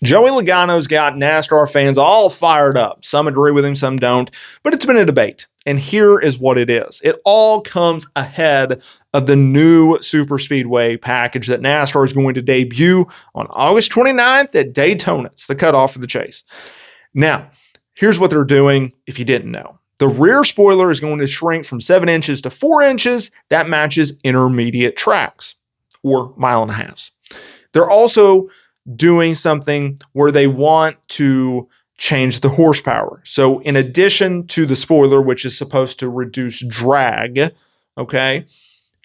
Joey Logano's got NASCAR fans all fired up. Some agree with him, some don't, but it's been a debate. And here is what it is. It all comes ahead of the new superspeedway package that NASCAR is going to debut on August 29th at Daytona. It's the cutoff for the chase. Now, here's what they're doing if you didn't know. The rear spoiler is going to shrink from 7 inches to 4 inches. That matches intermediate tracks or mile and a halves. They're also doing something where they want to change the horsepower. So in addition to the spoiler, which is supposed to reduce drag, okay,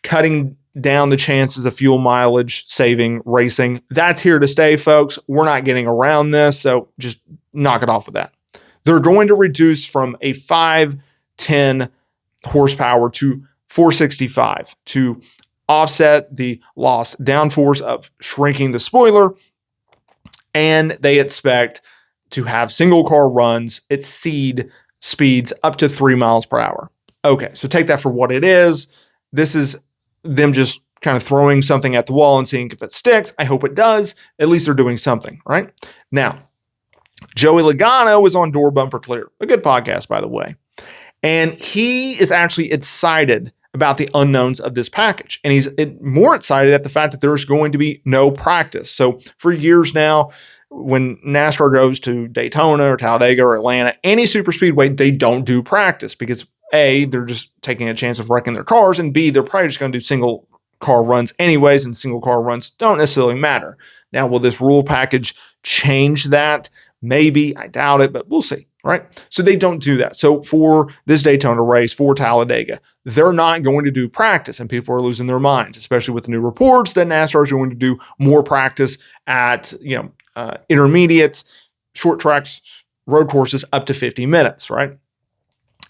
cutting down the chances of fuel mileage saving racing, that's here to stay, folks. We're not getting around this, so just knock it off with that. They're going to reduce from a 510 horsepower to 465 to offset the lost downforce of shrinking the spoiler. And they expect to have single car runs exceed speeds up to 3 miles per hour. Okay, so take that for what it is. This is them just kind of throwing something at the wall and seeing if it sticks. I hope it does. At least they're doing something, right? Now, Joey Logano was on Door Bumper Clear, a good podcast, by the way. And he is actually excited about the unknowns of this package. And he's more excited at the fact that there's going to be no practice. So for years now, when NASCAR goes to Daytona or Talladega or Atlanta, any super speedway, they don't do practice because A, they're just taking a chance of wrecking their cars, and B, they're probably just going to do single car runs anyways, and single car runs don't necessarily matter. Now, will this rule package change that? Maybe, I doubt it, but we'll see, right? So they don't do that. So for this Daytona race, for Talladega, they're not going to do practice, and people are losing their minds, especially with the new reports that NASCAR is going to do more practice at, intermediates, short tracks, road courses up to 50 minutes, right?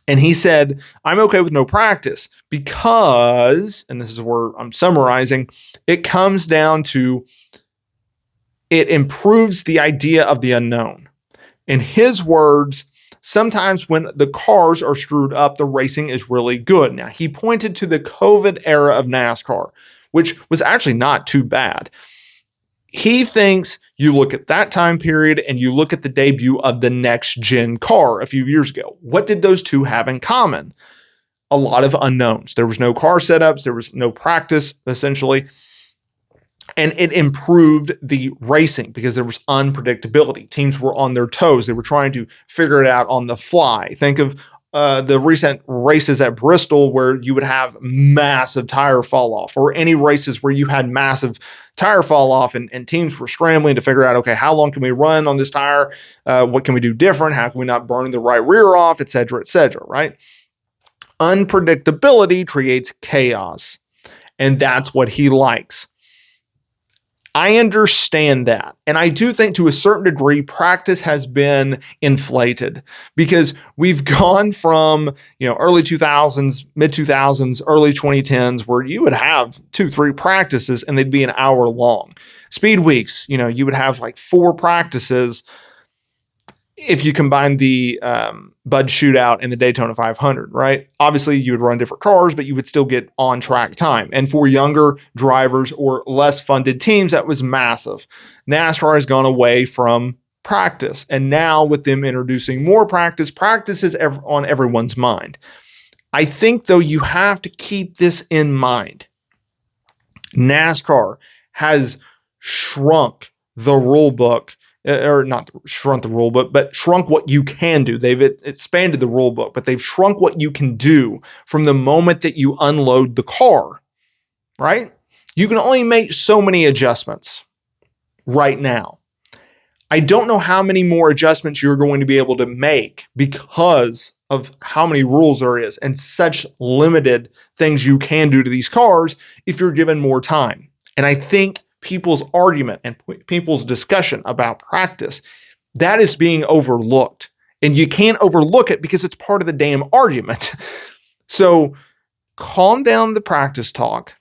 And he said, I'm okay with no practice because, and this is where I'm summarizing, it comes down to it improves the idea of the unknown. In his words, sometimes when the cars are screwed up, the racing is really good. Now, he pointed to the COVID era of NASCAR, which was actually not too bad. He thinks you look at that time period and you look at the debut of the next gen car a few years ago. What did those two have in common? A lot of unknowns. There was no car setups. There was no practice, essentially. And it improved the racing because there was unpredictability. Teams were on their toes. They were trying to figure it out on the fly. Think of the recent races at Bristol where you would have massive tire fall off, or any races where you had massive tire fall off and teams were scrambling to figure out, okay, how long can we run on this tire? What can we do different? How can we not burn the right rear off, et cetera, right? Unpredictability creates chaos, and that's what he likes. I understand that. And I do think to a certain degree, practice has been inflated because we've gone from, early 2000s, mid 2000s, early 2010s, where you would have 2-3 practices and they'd be an hour long. Speed weeks, you would have like 4 practices if you combine the Bud Shootout and the Daytona 500, right? Obviously, you would run different cars, but you would still get on-track time. And for younger drivers or less funded teams, that was massive. NASCAR has gone away from practice. And now with them introducing more practice is on everyone's mind. I think, though, you have to keep this in mind. NASCAR has shrunk the rule book, or not shrunk the rule book, but shrunk what you can do. They've expanded the rule book, but they've shrunk what you can do from the moment that you unload the car, right? You can only make so many adjustments right now. I don't know how many more adjustments you're going to be able to make because of how many rules there is and such limited things you can do to these cars if you're given more time. And I think people's argument and people's discussion about practice, that is being overlooked. And you can't overlook it because it's part of the damn argument. So calm down the practice talk.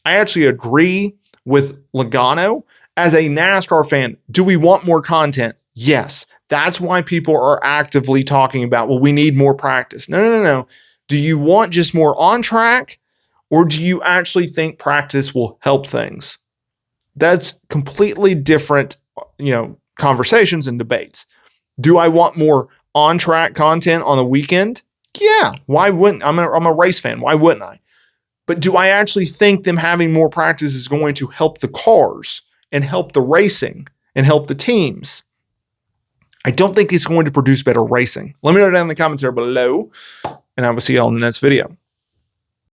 I actually agree with Logano. As a NASCAR fan, do we want more content? Yes. That's why people are actively talking about, well, we need more practice. No. Do you want just more on track, or do you actually think practice will help things? That's completely different, conversations and debates. Do I want more on-track content on the weekend? Yeah, why wouldn't? I'm a race fan. Why wouldn't I? But do I actually think them having more practice is going to help the cars and help the racing and help the teams? I don't think it's going to produce better racing. Let me know down in the comments there below, and I will see y'all in the next video.